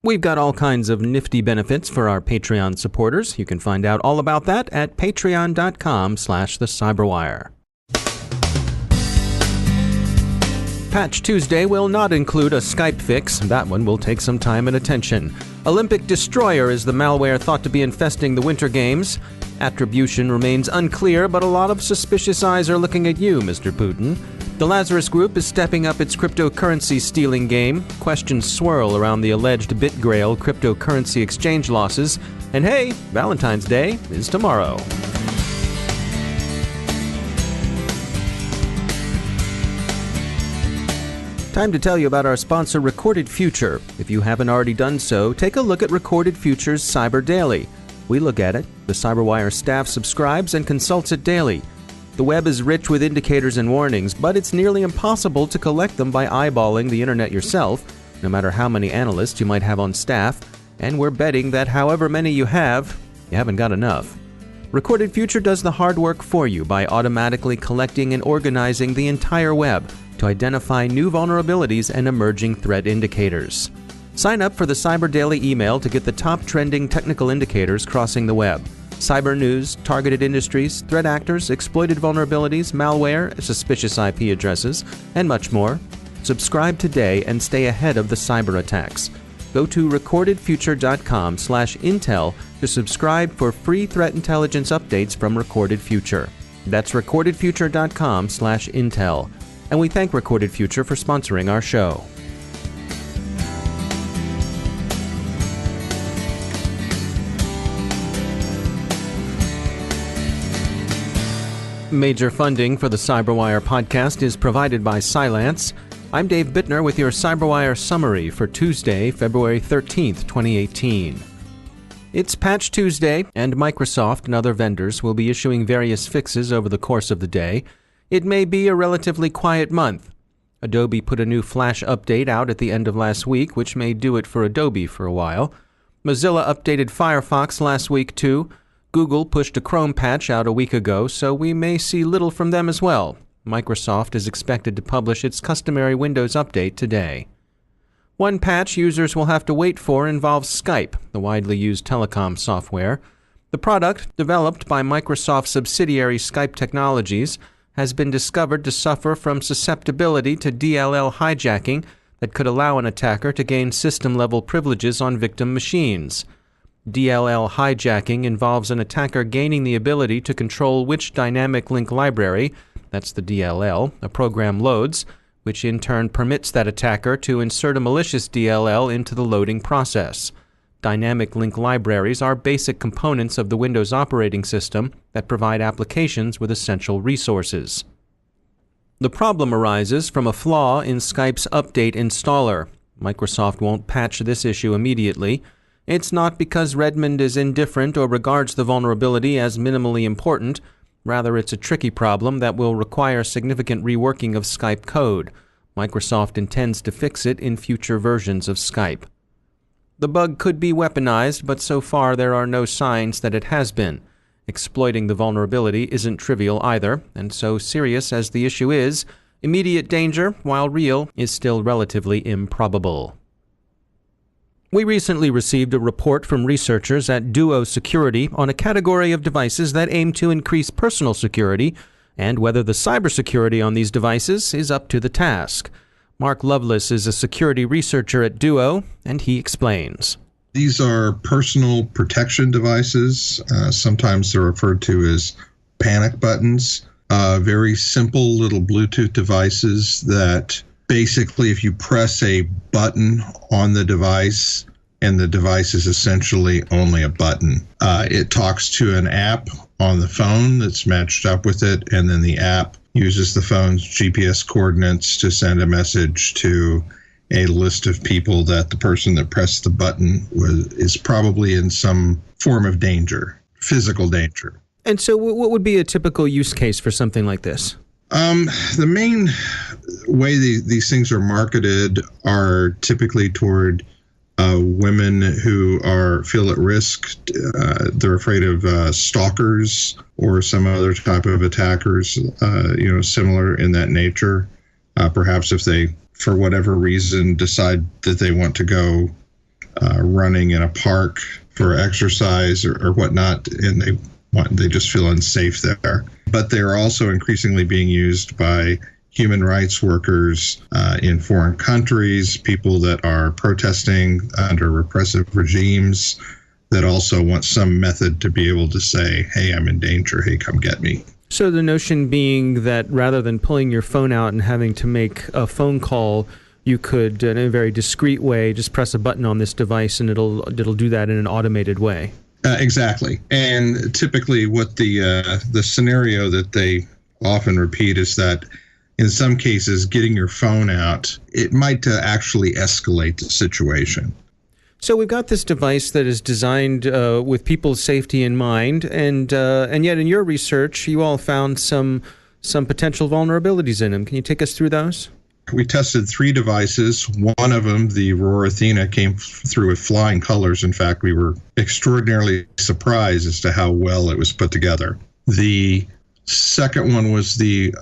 We've got all kinds of nifty benefits for our Patreon supporters. You can find out all about that at patreon.com/thecyberwire. Patch Tuesday will not include a Skype fix. That one will take some time and attention. Olympic Destroyer is the malware thought to be infesting the Winter Games. Attribution remains unclear, but a lot of suspicious eyes are looking at you, Mr. Putin. The Lazarus Group is stepping up its cryptocurrency stealing game. Questions swirl around the alleged BitGrail cryptocurrency exchange losses. And hey, Valentine's Day is tomorrow. Time to tell you about our sponsor, Recorded Future. If you haven't already done so, take a look at Recorded Future's Cyber Daily. We look at it, the CyberWire staff subscribes and consults it daily. The web is rich with indicators and warnings, but it's nearly impossible to collect them by eyeballing the internet yourself, no matter how many analysts you might have on staff, and we're betting that however many you haven't got enough. Recorded Future does the hard work for you by automatically collecting and organizing the entire web to identify new vulnerabilities and emerging threat indicators. Sign up for the Cyber Daily email to get the top trending technical indicators crossing the web. Cyber news, targeted industries, threat actors, exploited vulnerabilities, malware, suspicious IP addresses, and much more. Subscribe today and stay ahead of the cyber attacks. Go to recordedfuture.com/intel to subscribe for free threat intelligence updates from Recorded Future. That's recordedfuture.com/intel. And we thank Recorded Future for sponsoring our show. Major funding for the CyberWire podcast is provided by Cylance. I'm Dave Bittner with your CyberWire summary for Tuesday, February 13th, 2018. It's Patch Tuesday, and Microsoft and other vendors will be issuing various fixes over the course of the day. It may be a relatively quiet month. Adobe put a new Flash update out at the end of last week, which may do it for Adobe for a while. Mozilla updated Firefox last week too. Google pushed a Chrome patch out a week ago, so we may see little from them as well. Microsoft is expected to publish its customary Windows update today. One patch users will have to wait for involves Skype, the widely used telecom software. The product, developed by Microsoft subsidiary Skype Technologies, has been discovered to suffer from susceptibility to DLL hijacking that could allow an attacker to gain system-level privileges on victim machines. DLL hijacking involves an attacker gaining the ability to control which dynamic link library, that's the DLL, a program loads, which in turn permits that attacker to insert a malicious DLL into the loading process. Dynamic link libraries are basic components of the Windows operating system that provide applications with essential resources. The problem arises from a flaw in Skype's update installer. Microsoft won't patch this issue immediately. It's not because Redmond is indifferent or regards the vulnerability as minimally important. Rather, it's a tricky problem that will require significant reworking of Skype code. Microsoft intends to fix it in future versions of Skype. The bug could be weaponized, but so far there are no signs that it has been. Exploiting the vulnerability isn't trivial either, and so serious as the issue is, immediate danger, while real, is still relatively improbable. We recently received a report from researchers at Duo Security on a category of devices that aim to increase personal security and whether the cybersecurity on these devices is up to the task. Mark Loveless is a security researcher at Duo, and he explains. These are personal protection devices. Sometimes they're referred to as panic buttons. Very simple little Bluetooth devices that basically, if you press a button on the device, and the device is essentially only a button, it talks to an app on the phone that's matched up with it, and then the app uses the phone's GPS coordinates to send a message to a list of people that the person that pressed the button is probably in some form of danger, physical danger. And so what would be a typical use case for something like this? The main way these things are marketed are typically toward women who feel at risk. They're afraid of stalkers or some other type of attackers, similar in that nature. Perhaps if they, for whatever reason, decide that they want to go running in a park for exercise or whatnot, and they just feel unsafe there. But they're also increasingly being used by human rights workers in foreign countries, people that are protesting under repressive regimes that also want some method to be able to say, hey, I'm in danger, hey, come get me. So the notion being that rather than pulling your phone out and having to make a phone call, you could, in a very discreet way, just press a button on this device and it'll do that in an automated way. Exactly. And typically what the scenario that they often repeat is that in some cases, getting your phone out, it might actually escalate the situation. So we've got this device that is designed with people's safety in mind, and yet in your research, you all found some potential vulnerabilities in them. Can you take us through those? We tested 3 devices. One of them, the Aurora Athena, came through with flying colors. In fact, we were extraordinarily surprised as to how well it was put together. The second one was the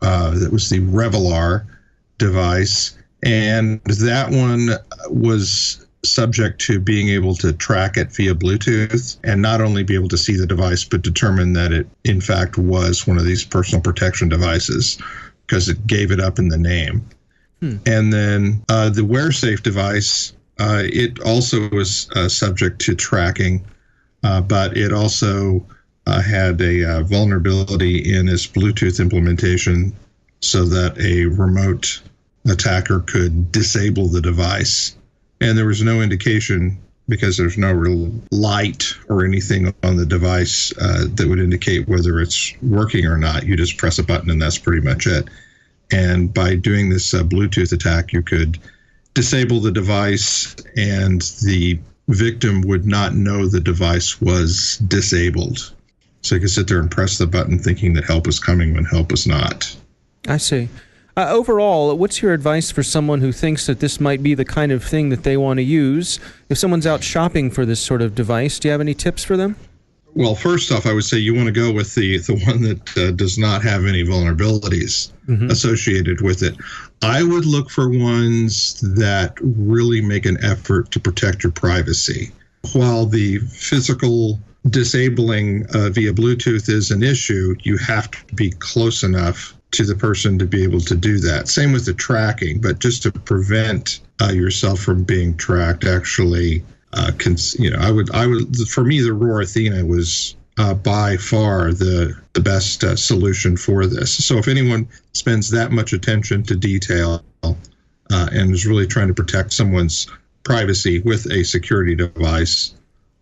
Revelar device, and that one was subject to being able to track it via Bluetooth and not only be able to see the device, but determine that it, in fact, was one of these personal protection devices because it gave it up in the name. And then the WearSafe device, it also was subject to tracking, but it also had a vulnerability in its Bluetooth implementation so that a remote attacker could disable the device. And there was no indication, because there's no real light or anything on the device that would indicate whether it's working or not. You just press a button and that's pretty much it. And by doing this Bluetooth attack, you could disable the device and the victim would not know the device was disabled. So you could sit there and press the button thinking that help was coming when help was not. I see. Overall, what's your advice for someone who thinks that this might be the kind of thing that they want to use? If someone's out shopping for this sort of device, do you have any tips for them? Well, first off, I would say you want to go with the one that does not have any vulnerabilities associated with it. I would look for ones that really make an effort to protect your privacy. While the physical disabling via Bluetooth is an issue, you have to be close enough to the person to be able to do that. Same with the tracking, but just to prevent yourself from being tracked, actually, I would, for me, the Aurora Athena was by far the best solution for this. So if anyone spends that much attention to detail and is really trying to protect someone's privacy with a security device,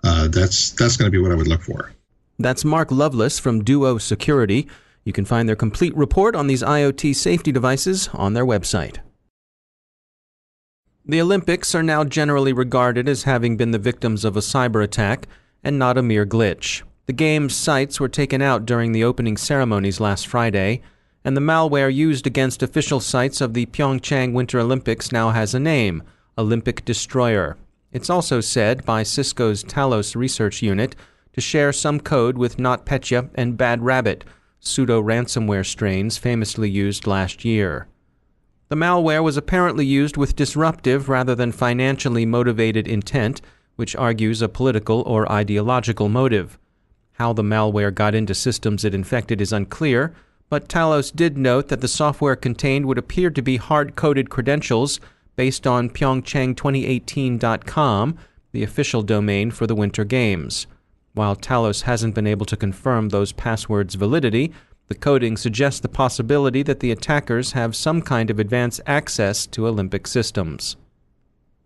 that's going to be what I would look for. That's Mark Loveless from Duo Security. You can find their complete report on these IoT safety devices on their website. The Olympics are now generally regarded as having been the victims of a cyber attack and not a mere glitch. The game's sites were taken out during the opening ceremonies last Friday, and the malware used against official sites of the Pyeongchang Winter Olympics now has a name, Olympic Destroyer. It's also said by Cisco's Talos research unit to share some code with NotPetya and Bad Rabbit, pseudo-ransomware strains famously used last year. The malware was apparently used with disruptive rather than financially motivated intent, which argues a political or ideological motive. How the malware got into systems it infected is unclear, but Talos did note that the software contained would appear to be hard-coded credentials based on Pyeongchang2018.com, the official domain for the Winter Games. While Talos hasn't been able to confirm those passwords' validity, the coding suggests the possibility that the attackers have some kind of advanced access to Olympic systems.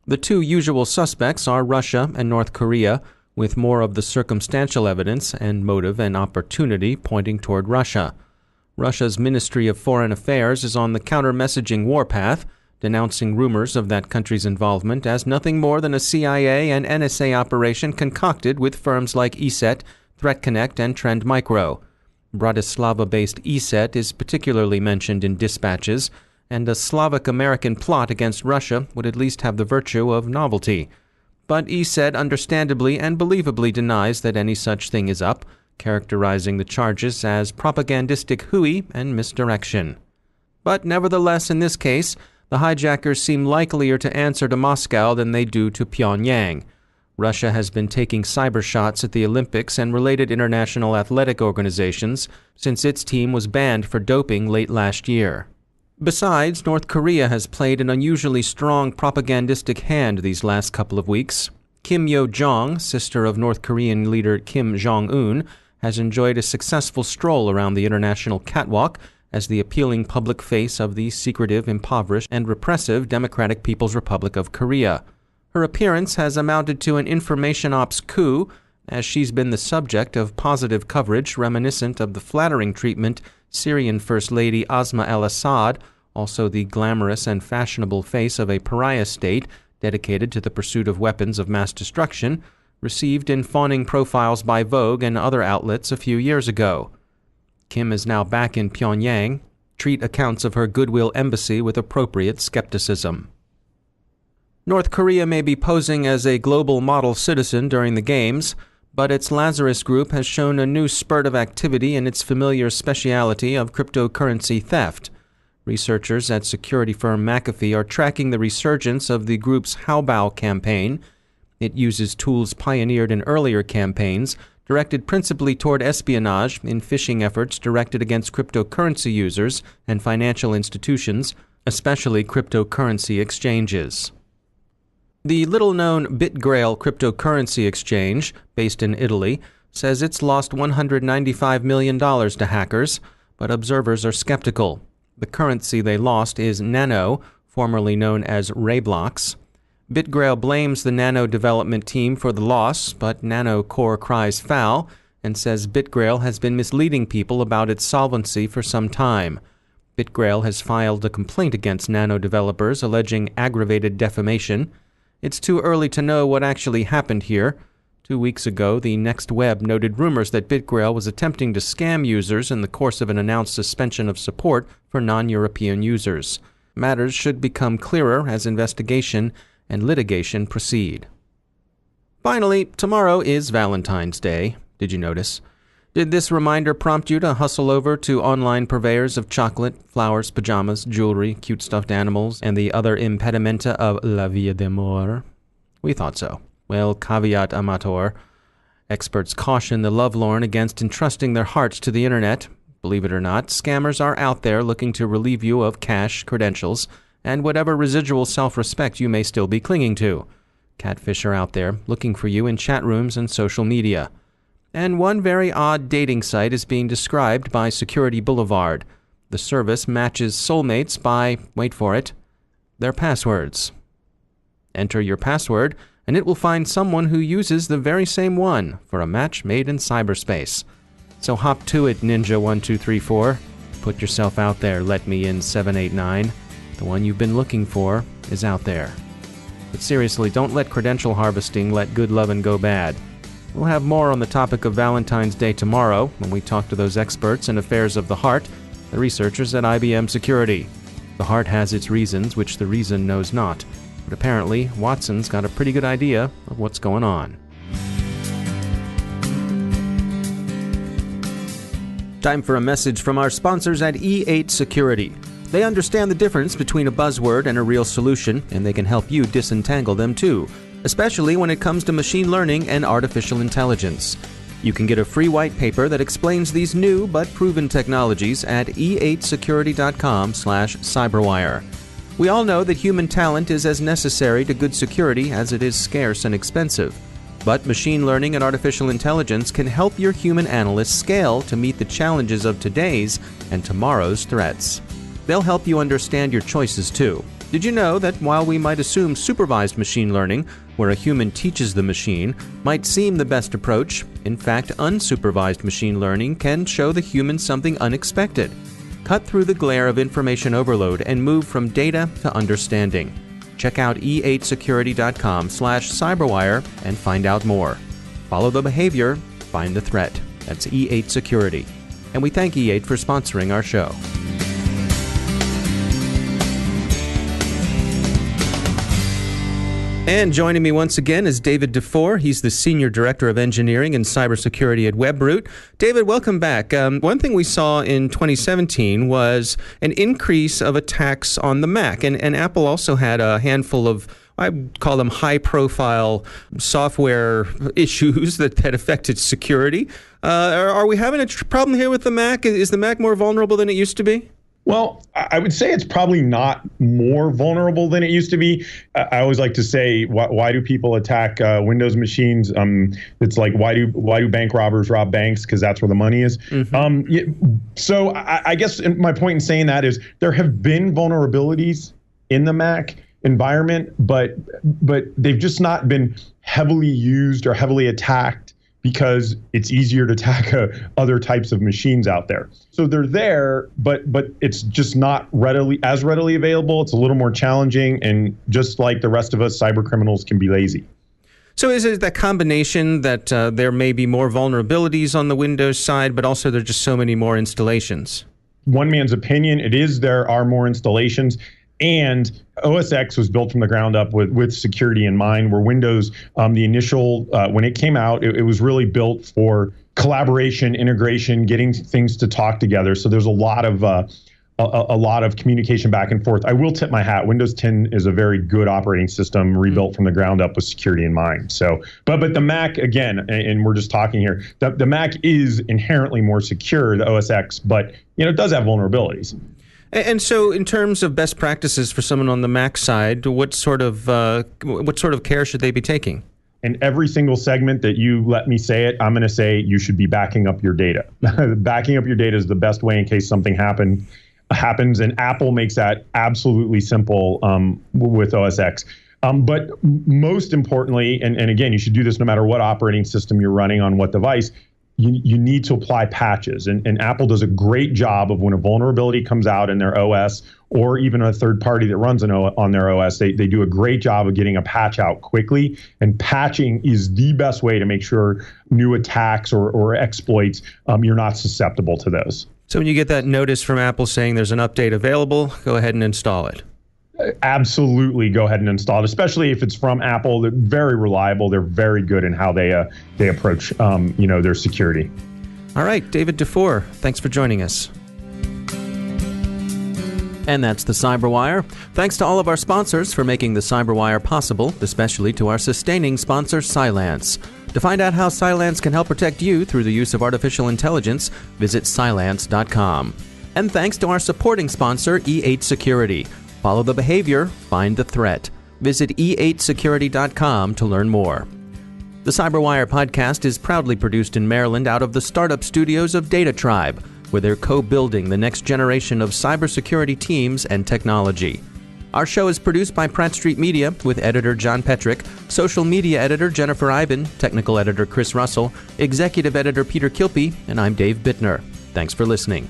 The 2 usual suspects are Russia and North Korea, with more of the circumstantial evidence and motive and opportunity pointing toward Russia. Russia's Ministry of Foreign Affairs is on the counter-messaging warpath, denouncing rumors of that country's involvement as nothing more than a CIA and NSA operation concocted with firms like ESET, ThreatConnect, and Trend Micro. Bratislava-based ESET is particularly mentioned in dispatches, and a Slavic-American plot against Russia would at least have the virtue of novelty. But ESET understandably and believably denies that any such thing is up, characterizing the charges as propagandistic hooey and misdirection. But nevertheless, in this case, The hijackers seem likelier to answer to Moscow than they do to Pyongyang. Russia has been taking cyber shots at the Olympics and related international athletic organizations since its team was banned for doping late last year. Besides, North Korea has played an unusually strong propagandistic hand these last couple of weeks. Kim Yo-jong, sister of North Korean leader Kim Jong-un, has enjoyed a successful stroll around the international catwalk as the appealing public face of the secretive, impoverished, and repressive Democratic People's Republic of Korea. Her appearance has amounted to an information ops coup, as she's been the subject of positive coverage reminiscent of the flattering treatment Syrian First Lady Asma al-Assad, also the glamorous and fashionable face of a pariah state dedicated to the pursuit of weapons of mass destruction, received in fawning profiles by Vogue and other outlets a few years ago. Kim is now back in Pyongyang. Treat accounts of her goodwill embassy with appropriate skepticism. North Korea may be posing as a global model citizen during the Games, but its Lazarus Group has shown a new spurt of activity in its familiar specialty of cryptocurrency theft. Researchers at security firm McAfee are tracking the resurgence of the group's Haobao campaign. It uses tools pioneered in earlier campaigns, directed principally toward espionage in phishing efforts directed against cryptocurrency users and financial institutions, especially cryptocurrency exchanges. The little-known BitGrail cryptocurrency exchange, based in Italy, says it's lost $195 million to hackers, but observers are skeptical. The currency they lost is Nano, formerly known as Rayblocks. BitGrail blames the Nano development team for the loss, but Nano Core cries foul and says BitGrail has been misleading people about its solvency for some time. BitGrail has filed a complaint against Nano developers alleging aggravated defamation. It's too early to know what actually happened here. 2 weeks ago, the Next Web noted rumors that BitGrail was attempting to scam users in the course of an announced suspension of support for non-European users. Matters should become clearer as investigation and litigation proceed. Finally, tomorrow is Valentine's Day. Did you notice? Did this reminder prompt you to hustle over to online purveyors of chocolate, flowers, pajamas, jewelry, cute stuffed animals, and the other impedimenta of la vie d'amour? We thought so. Well, caveat amator. Experts caution the lovelorn against entrusting their hearts to the internet. Believe it or not, scammers are out there looking to relieve you of cash, credentials, and whatever residual self-respect you may still be clinging to. Catfish are out there looking for you in chat rooms and social media. And one very odd dating site is being described by Security Boulevard. The service matches soulmates by, wait for it, their passwords. Enter your password, and it will find someone who uses the very same one for a match made in cyberspace. So hop to it, Ninja1234. Put yourself out there, let me in 789. The one you've been looking for is out there. But seriously, don't let credential harvesting let good lovin' go bad. We'll have more on the topic of Valentine's Day tomorrow when we talk to those experts in affairs of the heart, the researchers at IBM Security. The heart has its reasons, which the reason knows not. But apparently, Watson's got a pretty good idea of what's going on. Time for a message from our sponsors at E8 Security. They understand the difference between a buzzword and a real solution, and they can help you disentangle them too, especially when it comes to machine learning and artificial intelligence. You can get a free white paper that explains these new but proven technologies at e8security.com/cyberwire. We all know that human talent is as necessary to good security as it is scarce and expensive. But machine learning and artificial intelligence can help your human analysts scale to meet the challenges of today's and tomorrow's threats. They'll help you understand your choices too. Did you know that while we might assume supervised machine learning, where a human teaches the machine, might seem the best approach, in fact, unsupervised machine learning can show the human something unexpected. Cut through the glare of information overload and move from data to understanding. Check out e8security.com/cyberwire and find out more. Follow the behavior, find the threat. That's E8 Security. And we thank E8 for sponsoring our show. And joining me once again is David Dufour. He's the Senior Director of Engineering and Cybersecurity at Webroot. David, welcome back. One thing we saw in 2017 was an increase of attacks on the Mac. And Apple also had a handful of, I call them high-profile software issues that affected security. Are we having a problem here with the Mac? Is the Mac more vulnerable than it used to be? Well, I would say it's probably not more vulnerable than it used to be. I always like to say, why do people attack Windows machines? It's like, why do bank robbers rob banks? Because that's where the money is. So I guess my point in saying that is there have been vulnerabilities in the Mac environment, but they've just not been heavily used or heavily attacked because it's easier to attack other types of machines out there. So they're there, but it's just not as readily available. It's a little more challenging, and just like the rest of us, cyber criminals can be lazy. So is it that combination that there may be more vulnerabilities on the Windows side, but also there are just so many more installations? One man's opinion, there are more installations. And OS X was built from the ground up with security in mind, where Windows, the initial, when it came out, it was really built for collaboration, integration, getting things to talk together. So there's a lot of communication back and forth. I will tip my hat. Windows 10 is a very good operating system, rebuilt from the ground up with security in mind. So, but the Mac, again, and we're just talking here, the Mac is inherently more secure, the OS X, but it does have vulnerabilities. And so, in terms of best practices for someone on the Mac side, what sort of care should they be taking? In every single segment that you let me say it, I'm going to say you should be backing up your data. Backing up your data is the best way in case something happens, and Apple makes that absolutely simple with OS X. But most importantly, and again, you should do this no matter what operating system you're running on what device. You need to apply patches, and Apple does a great job of when a vulnerability comes out in their OS, or even a third party that runs on their OS, they do a great job of getting a patch out quickly, and patching is the best way to make sure new attacks or exploits, you're not susceptible to those. So when you get that notice from Apple saying there's an update available, go ahead and install it. Absolutely, go ahead and install it, especially if it's from Apple. They're very reliable. They're very good in how they approach their security. All right, David Dufour, thanks for joining us. And that's the Cyberwire. Thanks to all of our sponsors for making the Cyberwire possible, especially to our sustaining sponsor, Cylance. To find out how Cylance can help protect you through the use of artificial intelligence, visit Cylance.com. And thanks to our supporting sponsor, E8 Security. Follow the behavior, find the threat. Visit e8security.com to learn more. The Cyberwire podcast is proudly produced in Maryland out of the startup studios of Data Tribe, where they're co-building the next generation of cybersecurity teams and technology. Our show is produced by Pratt Street Media with editor John Petrick, social media editor Jennifer Iben, technical editor Chris Russell, executive editor Peter Kilpie, and I'm Dave Bittner. Thanks for listening.